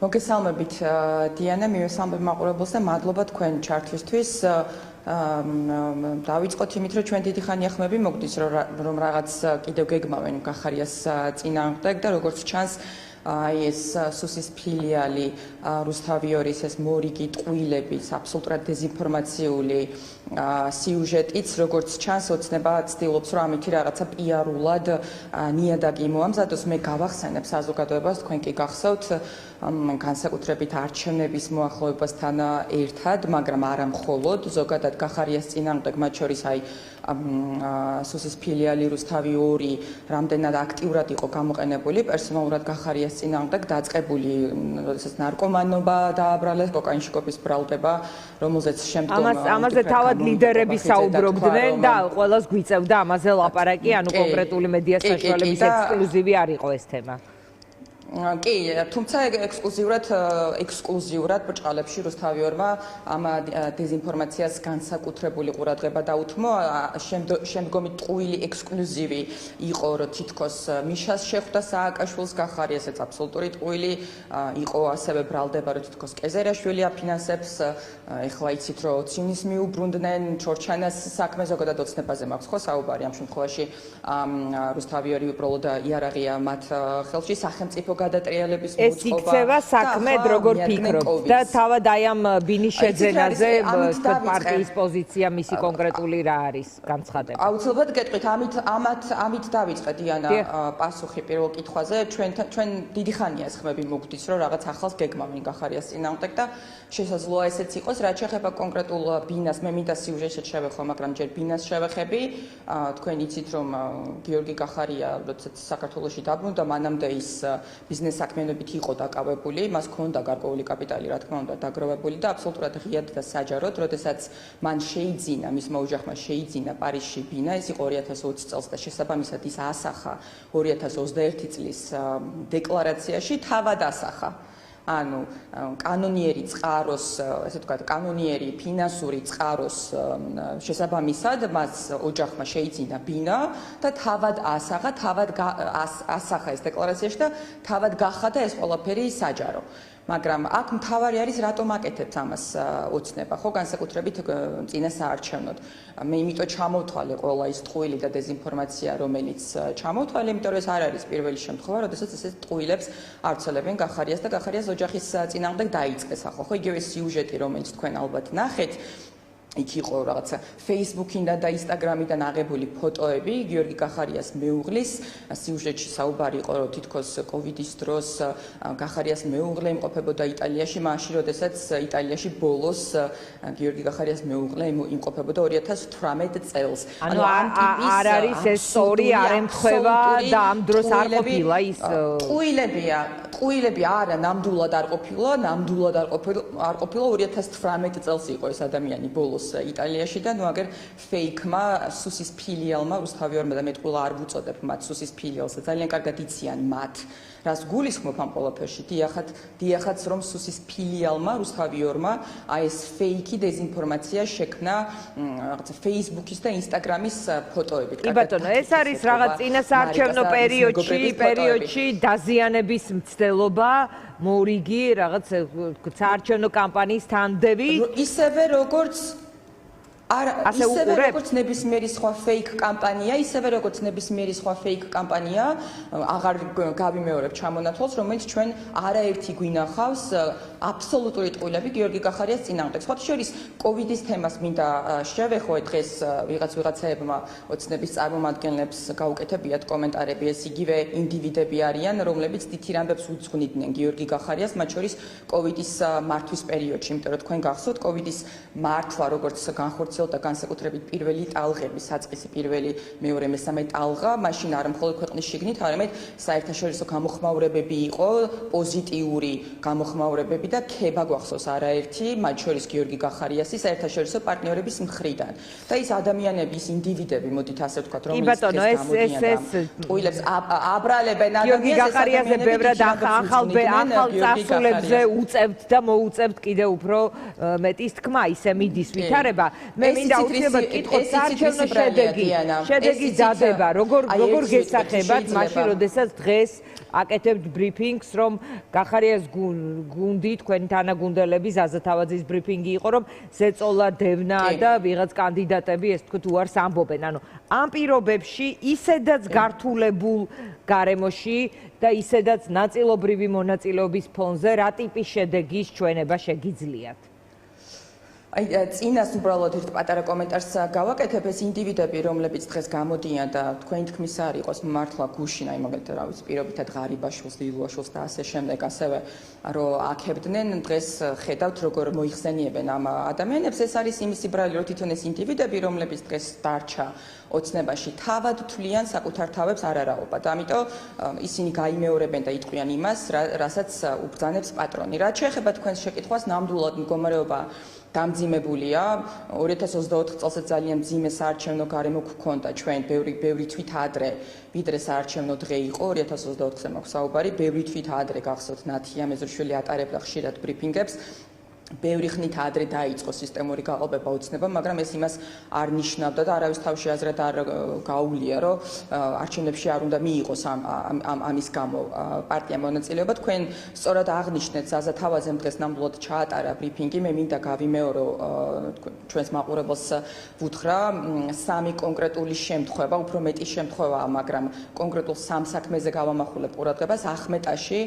მოგესალმებით დიანა, მივესალმებ მაყურებელს და მადლობა თქვენ ჩართვისთვის. დავიწყოთ იმით, რომ ჩვენ დიდი ხანია ხმები მოგდის, რომ რაღაც კიდევ გეგმავენ გახარიას წინააღმდეგ და როგორც ჩანს ეს სუსის ფილიალი რუსთავიორის ეს მორიგი ტყუილების აბსოლუტურად დეზინფორმაციული სიუჟეტიც როგორც ჩანს ოცნება ცდილობს რომ ამითი რაღაცა პიარულად ნიადაგი მოამზადოს. მე გავახსენებ საზოგადოებას, თქვენ კი გახსოვთ განსაკუთრებით არჩევნების მოახლოებასთან ერთად, მაგრამ არა მხოლოდ, ზოგადად გახარიას წინააღმდეგ, მათ შორის სუსის ფილიალი რუსთავი 2 რამდენად აქტიურად იყო გამოყენებული პერსონალურად გახარიას წინააღმდეგ დაწყებული, როდესაც ნარკომანობა დააბრალეს, კოკაინშიკობის ბრალდება, რომელზეც შემდგომ ამაზე თავად ლიდერები საუბრობდნენ და ყველას გვიწევდა ამაზე ლაპარაკი, ანუ კონკრეტული მედია საშუალების ექსკლუზივი არ იყო ეს თემა. კი, თუმცა ექსკლუზიურად ბრჭყალებში რუსთავი 2-მა ამ დეზინფორმაციას განსაკუთრებული ყურადღება დაუთმო. შემდგომი ტყუილი ექსკლუზივი იყო, რომ თითქოს მიშას შეხვდა სააკაშვილს გახარიას, ეს აბსოლუტური ტყუილი იყო, ასევე ბრალდება, რომ თითქოს კეზერაშვილი აფინანსებს. ეხლა იცით, რომ ოცივნის მიუბრუნდნენ ჩორჩანას საქმე, ზოგადად ოცნებაზე მაქვს ხო საუბარი ამ შემთხვევაში. რუსთავი 2 უბრალოდ იარაღია მათ ხელში, სახელმწიფო გადატრიალების მოწყობა. ეს იქცევა საქმედ როგორ ფიქრობთ და თავად აი ამ ბინის შეძენაზე პარტიის პოზიცია მისი კონკრეტული რა არის განცხადება? აუცილებლად გეტყვით, ამით დავიწყე დიანა პასუხი პირველ კითხვაზე. ჩვენ დიდი ხანია ეს ხმები მოგდის, რომ რაღაც ახალს გეგმავენ გახარიას წინააღმდეგ და შესაძლოა ესეც იყოს. რაც შეეხება კონკრეტულ ბინას, მე მინდა სიუჟეტშიც შევეხო, მაგრამ ჯერ ბინას შევეხები. თქვენ იცით, რომ გიორგი გახარია, როდესაც საქართველოში დაბრუნდა, მანამდე ის ბიზნეს საქმიანობით იყო დაკავებული, მას ჰქონდა გარკვეული კაპიტალი, რა თქმა უნდა, დაგროვებული და აბსოლუტურად ღიად და საჯაროდ, როდესაც მან შეიძინა, მისმა ოჯახმა შეიძინა პარიზში ბინა, ეს იყო 2020 წელს და შესაბამისად ის ასახა 2021 წლის დეკლარაციაში, თავად ასახა. ანუ კანონიერი წყაროს, ესე ვთქვათ, კანონიერი ფინანსური წყაროს შესაბამისად მას ოჯახმა შეიძინა ბინა და თავად ასახა ეს დეკლარაციაში და თავად გახადა ეს ყველაფერი საჯარო. მაგრამ აქ მთავარი არის რატომ აკეთებთ ამას ოცნება, ხო, განსაკუთრებით წინასაარჩევნოდ. მე იმიტომ ჩამოვთვალე ყველა ის ტყუილი და დეზინფორმაცია, რომელიც ჩამოვთვალე, იმიტომ რომ ეს არ არის პირველი შემთხვევა, როდესაც ესეთ ტყუილებს ავრცელებენ გახარიას და გახარიას ოჯახის წინააღმდეგ დაიწყეს ახლა, ხო, იგივე სიუჟეტი, რომელიც თქვენ ალბათ ნახეთ. იქ იყო რაღაცა Facebook-იდან და Instagram-იდან აღებული ფოტოები გიორგი გახარიას მეუღლის სიუჟეტში საუბარი იყო, რომ თითქოს COVID-ის დროს გახარიას მეუღლე იმყოფებოდა იტალიაში, მაშინ როდესაც იტალიაში ბოლოს გიორგი გახარიას მეუღლე იმყოფებოდა 2018 წელს. ანუ არ არის ეს სწორი, არ ემთხვევა და ამ დროს არ ყოფილა ის ტყუილები არა, ნამდვილად არ ყოფილა 2018 წელს იყო ეს ადამიანი ბოლოს იტალიაში და ნუ აგერ ფეიქმა სუსის ფილიალმა რუსთავი 2-მა და მე ყველა არ ვუწოდებ მათ სუსის ფილიალს, ძალიან კარგად იციან მათ. რას გულისხმობ ამ ყველაფერში? დიახაც რომ სუსის ფილიალმა რუსთავი 2-მა აი ეს ფეიქი დეზინფორმაცია შექმნა რაღაცა Facebook-ის და Instagram-ის ფოტოებით. კი ბატონო, ეს არის რაღაც წინასაარჩევნო პერიოდში დაზიანების მცდელობა, მორიგი რაღაც საარჩევნო კამპანიის თანდევი. ისევე როგორც ნებისმიერი სხვა ფეიქ კამპანია, ისევე როგორც ნებისმიერი სხვა ფეიქ კამპანია, აღარ გავიმეორებ ჩამონათვალს, რომელიც ჩვენ არაერთი გვინახავს აბსოლუტური ტყუილები გიორგი გახარიას წინააღმდეგ. სხვათა შორის COVID-ის თემას მინდა შევეხო, დღეს ვიღაცაებმა ოცნების წარმომადგენლებს გაუკეთებიათ კომენტარები, ეს იგივე ინდივიდები არიან, რომლებიც თითი ამბებს უძღვნიდნენ გიორგი გახარიას, მათ შორის COVID-ის მართვის პერიოდში, იმიტომ რომ თქვენ გახსოვთ COVID-ის მართვა, როგორც განხორციელდა და განსაკუთრებით პირველი ტალღები, საწყისი პირველი, მეორე, მესამე ტალღა, მაშინ არ მხოლოდ ქვეყნის შიგნით, არამედ საერთაშორისო გამოხმაურებები იყო, პოზიტიური გამოხმაურებები და ქება გვახსოვს არაერთი, მათ შორის გიორგი გახარიასის საერთაშორისო პარტნიორების მხრიდან. და ის ადამიანები, ის ინდივიდები, მოდით ასე ვთქვათ, რომელიც ტყუილებს აბრალებენ ადამიანებს, გიორგი გახარიასზე ბევრად ახალ წარსულებზე უწევთ და მოუწევთ კიდევ უფრო მეტის თქმა, ისე მიდის ვითარება. მე მინდა უცებად კითხოთ საარჩევნო შედეგის დადება, როგორ გესახებათ მაშინ, როდესაც დღეს აკეთებთ ბრიფინგს, რომ გახარიას გუნდი, თქვენი თანაგუნდელები, ზაზა თავაძის ბრიფინგი იყო, რომ ზეწოლა დევნაა და ვიღაც კანდიდატები, ეს თქვით, უარს ამბობენ. ანუ ამ პირობებში ისედაც გართულებულ გარემოში და ისედაც ნაწილობრივი მონაწილეობის ფონზე რა ტიპის შედეგის ჩვენება შეგიძლიათ? აი წინას უბრალოდ ერთ პატარა კომენტარს გავაკეთებ ეს ინდივიდები რომლებიც დღეს გამოდიან და თქვენი თქმის არ იყოს მართლა გუშინ აი მაგალითად რა ვიცი პირობითად ღარიბაშვილს დილუაშვილს და ასე შემდეგ ასევე რომ აქებდნენ დღეს ხედავთ როგორ მოიხსენიებენ ამ ადამიანებს ეს არის იმისი ბრალი რომ თვითონ ეს ინდივიდები რომლებიც დღეს დარჩა ოცნებაში თავად თვლიან საკუთარ თავებს არ არაობად ამიტომ ისინი გაიმეორებენ და იტყვიან იმას რასაც უბრძანებს პატრონი რაც შეეხება თქვენს შეკითხვას ნამდვილად მდგომარეობა დამძიმებულია 2024 წელსაც ძალიან მძიმე საარჩევნო გარემო გქონდა ჩვენ ბევრი თვით ადრე ვიდრე საარჩევნო დღე იყო 2024-ზე მაქვს საუბარი ბევრი თვით ადრე გახსოვთ ნათია მეზრუშვილი ატარებდა ხშირად ბრიფინგებს ბევრი ხნით ადრე დაიწყო სისტემური გაყალბება ოცნება, მაგრამ ეს იმას არ ნიშნავდა და არავის თავში აზრად არ გაუვლია, რომ არჩევნებში არ უნდა მიიღოს ამის გამო პარტია მონაწილეობა. თქვენ სწორად აღნიშნეთ ზაზა თავაძემ დღეს ნამდვილად ჩაატარა ბრიფინგი, მე მინდა გავიმეორო ჩვენს მაყურებელს ვუთხრა, სამი კონკრეტული შემთხვევა, უფრო მეტი შემთხვევაა, მაგრამ კონკრეტულ სამ საქმეზე გავამახვილებ ყურადღებას. ახმეტაში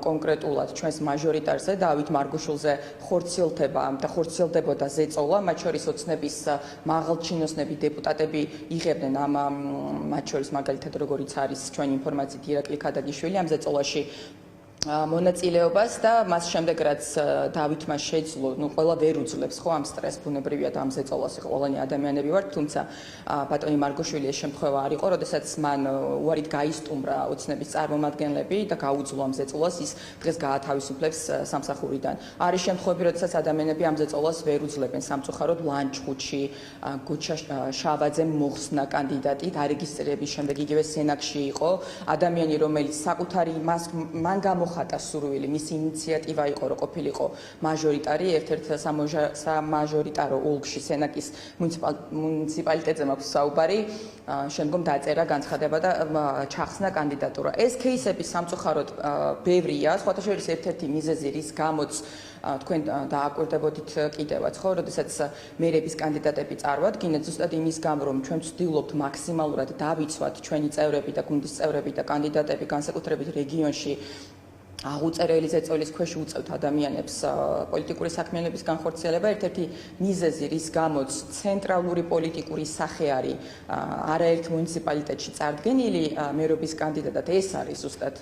კონკრეტულად ჩვენს მაჟორიტარზე დავით მარგუშულზე ხორციელდება და ხორციელდებოდა ზეწოლა, მათ შორის ოცნების მაღალჩინოსნები დეპუტატები იღებდნენ ამ მათ შორის მაგალითად როგორიც არის ჩვენი ინფორმაციით ირაკლი ქადაგიშვილი ამ ზეწოლაში მონაწილეობას და მას შემდეგ რაც დავითმა შეძლო, ყველა ვერ უძლებს ხო ამ სტრესს ბუნებრივია და ამ ზეწოლას ყველანი ადამიანები ვართ, თუმცა ბატონი მარგოშვილი ეს შემთხვევა არ იყო, როდესაც მან უარით გაისტუმრა ოცნების წარმომადგენლები და გაუძლო ამ ზეწოლას, ის დღეს გაათავისუფლებს სამსახურიდან. არის შემთხვევები, როდესაც ადამიანები ამ ზეწოლას ვერ უძლებენ სამწუხაროდ ლანჩხუთში გოჩა შავაძემ მოხსნა კანდიდატი დარეგისტრირების შემდეგ იგივე სენაკში იყო ადამიანი რომელიც საკუთარი მან ხატა სურვილი მისი ინიციატივა იყო რომ ყოფილიყო მაჟორიტარი ერთ-ერთ სამაჟორიტარო ოლქში სენაკის მუნიციპალიტეტზე მაქვს საუბარი შემდგომ დაწერა განცხადება და ჩახსნა კანდიდატურა ეს кейსები სამწუხაროდ ბევრია სხვათა შორის ერთ-ერთი მიზეზი რის გამოც თქვენ დააკვირდებოდით კიდევაც ხო როდესაც მერების კანდიდატები წარვადგინეთ ზუსტად იმის გამო რომ ჩვენ ვცდილობთ მაქსიმალურად დავიცვათ ჩვენი წევრები და გუნდის წევრები და კანდიდატები განსაკუთრებით რეგიონში აღუწერელი ზეწოლის ქვეშ უწევთ ადამიანებს პოლიტიკური საქმიანობის განხორციელება ერთ-ერთი მიზეზი რის გამოც ცენტრალური პოლიტიკური სახე არის არაერთ მუნიციპალიტეტში წარდგენილი მერობის კანდიდატად ეს არის ზუსტად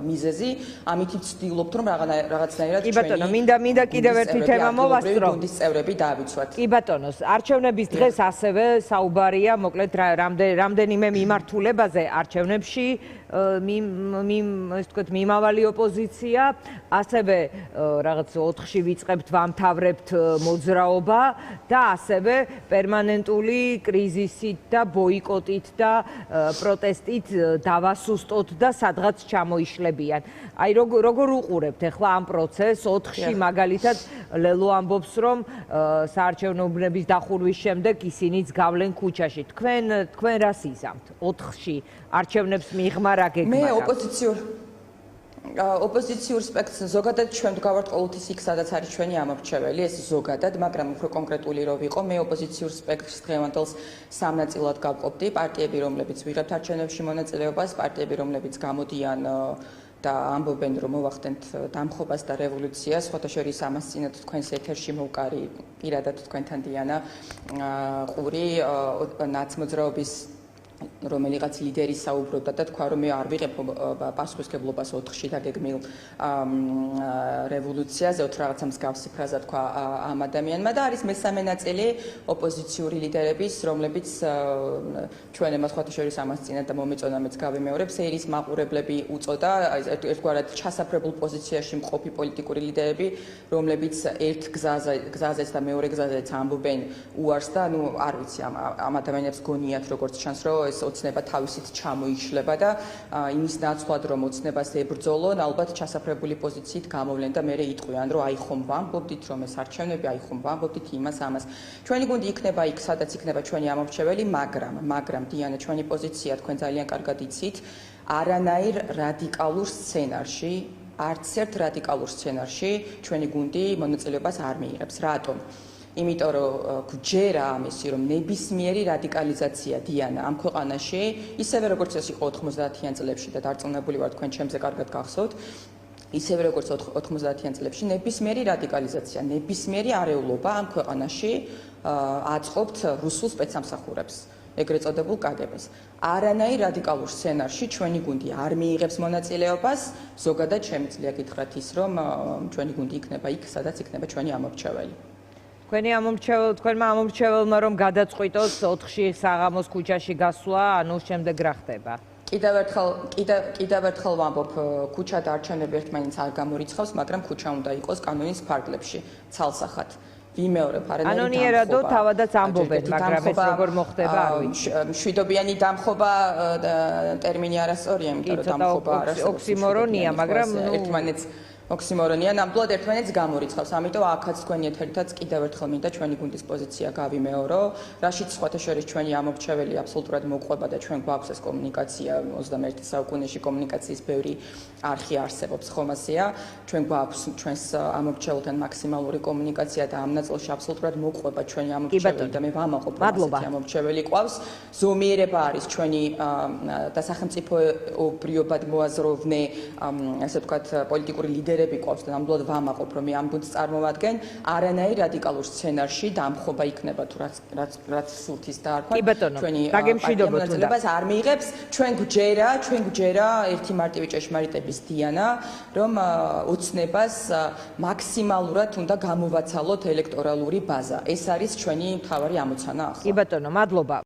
მიზეზი ამით ვცდილობთ რომ რაღაცნაირად კი ბატონო მინდა კიდევ ერთი თემა მოვასწრო გუნდის წევრები დავიცვათ კი ბატონო არჩევნების დღეს ასევე საუბარია მოკლედ რამდენიმე მიმართულებაზე არჩევნებში ეს თქვით მიმავალი ოპოზიცია, ასევე რაღაც 4-ში ვიწყებთ ვამთავრებთ მოძრაობა და ასევე პერმანენტული კრიზისით და ბოიკოტით და პროტესტით დავასუსტოთ და სადღაც ჩამოიშლებიან. აი როგორ უყურებთ ახლა ამ პროცესს 4-ში მაგალითად ლელო ამბობს რომ საარჩევნო უბნების დახურვის შემდეგ ისინიც გავლენ ქუჩაში. თქვენ რას იზამთ 4-ში არჩევნებს მიღმა რა გეგმაა? მე ოპოზიციურ სპექტრს ზოგადად ჩვენ ვდგავართ ყოველთვის იქ სადაც არის ჩვენი ამორჩეველი ეს ზოგადად მაგრამ უფრო კონკრეტული რო ვიყო მე ოპოზიციურ სპექტრს დღევანდელს სამ ნაწილად გავყოფდი პარტიები რომლებიც ვიღებთ არჩევნებში მონაწილეობას პარტიები რომლებიც გამოდიან და ამბობენ რომ მოვახდენთ დამხობას და რევოლუციას სხვათა შორის ამას წინათ თქვენს ეთერში მოვკარი პირადად თქვენთან დიანა ყური ნაცმოძრაობის რომელიღაც ლიდერი საუბრობდა და თქვა რომ მე არ ვიღებ პასუხისმგებლობას 4-ში დაგეგმილ რევოლუციაზე 4 რაღაცა მსგავსი ფრაზა თქვა ამ ადამიანმა და არის მესამე ნაწილი ოპოზიციური ლიდერების რომლებიც ჩვენ ემას ხოთა შორის ამას წინათ და მომეწონა მეც გავიმეორებ სეირის მაყურებლები უწოდა ერთგვარად ჩასაფრებულ პოზიციაში მყოფი პოლიტიკური ლიდერები რომლებიც ერთ გზაზეც და მეორე გზაზეც ამბობენ უარს და ნუ არ ვიცი ამ ადამიანებს გონიათ როგორც ჩანს რომ ეს ოცნება თავისით ჩამოიშლება და იმის ნაცვლად რომ ოცნებას ებრძოლონ, ალბათ ჩასაფრებული პოზიციით გამოვლენ და მე იტყვიან რომ აი ხომ ვამბობდით რომ ეს არჩევნები, აი ხომ ვამბობდით იმას ამას. ჩვენი გუნდი იქნება იქ, სადაც იქნება ჩვენი ამორჩეველი, მაგრამ დიანა, ჩვენი პოზიცია თქვენ ძალიან კარგად იცით, არანაირ რადიკალურ სცენარში, არც ერთ რადიკალურ სცენარში ჩვენი გუნდი მონაწილეობას არ მიიღებს. რატომ? იმიტომ რომ გვჯერა ამისი რომ ნებისმიერი რადიკალიზაცია დიანა ამ ქვეყანაში, ისევე როგორც ეს იყო 90-იან წლებში და დარწმუნებული ვარ თქვენ ჩემზე კარგად გახსოვთ, ისევე როგორც 90-იან წლებში ნებისმიერი რადიკალიზაცია, ნებისმიერი არეულობა ამ ქვეყანაში აწყობთ რუსულ სპეცსამსახურებს, ეგრეთ წოდებულ კგბ-ს. არანაირ რადიკალურ სცენარში ჩვენი გუნდი არ მიიღებს მონაწილეობას, ზოგადად შემიძლია გითხრათ ის, რომ ჩვენი გუნდი იქნება იქ, სადაც იქნება ჩვენი ამორჩეველი. თქვენმა ამორჩეველმა რომ გადაწყვიტოს 4-ში საღამოს ქუჩაში გასვლა, ანუ შემდეგ რა ხდება? კიდევ ერთხელ ვამბობ, ქუჩა და არჩევნები ერთმანეთს არ გამორიცხავს, მაგრამ ქუჩა უნდა იყოს კანონის ფარგლებში, ცალსახად. ვიმეორებ, არანაირი ანონიერადო თავადაც ამბობენ, მაგრამ ეს როგორ მოხდება, არ ვიცი. მშვიდობიანი დამხობა ტერმინი არასწორია, იმიტომ რომ დამხობა არასწორია. ოქსიმორონია, მაგრამ ერთმანეთს ოქსიმორონია, ნამდვილად ერთმანეთს გამორიცხავს. ამიტომ აქაც თქვენი ეთერითაც კიდევ ერთხელ მინდა ჩვენი გუნდის პოზიცია გავიმეორო, რაშიც სხვათა შორის ჩვენი ამორჩეველი აბსოლუტურად მოყვება და ჩვენ გვაქვს ეს კომუნიკაცია 21 საუკუნეში კომუნიკაციის ბევრი არხი არსებობს, ხომ ასეა. ჩვენ გვაქვს ჩვენს ამორჩეველთან მაქსიმალური კომუნიკაცია და ამ ნაწილში აბსოლუტურად მოყვება ჩვენი ამორჩეველი და მე ვამაყობ რომ ასეთი ამორჩეველი ყავს. ზომიერება არის ჩვენი და სახელმწიფოებრიობად მოაზროვნე, ასე ვთქვათ, პოლიტიკური ლიდერები ყავს და ნამდვილად ვამაყობ რომ მე ამ გუნდს წარმოვადგენ, არანაირ რადიკალურ სცენარში დამხობა იქნება თუ რაც სულთ ის დაარქვა. ჩვენი მონაწილეობას არ მიიღებს, ჩვენ გვჯერა ერთი მარტივი ჭეშმარიტების დიანა, რომ ოცნებას მაქსიმალურად უნდა გამოვაცალოთ ელექტორალური ბაზა. ეს არის ჩვენი მთავარი ამოცანა ახლა. კი ბატონო, მადლობა.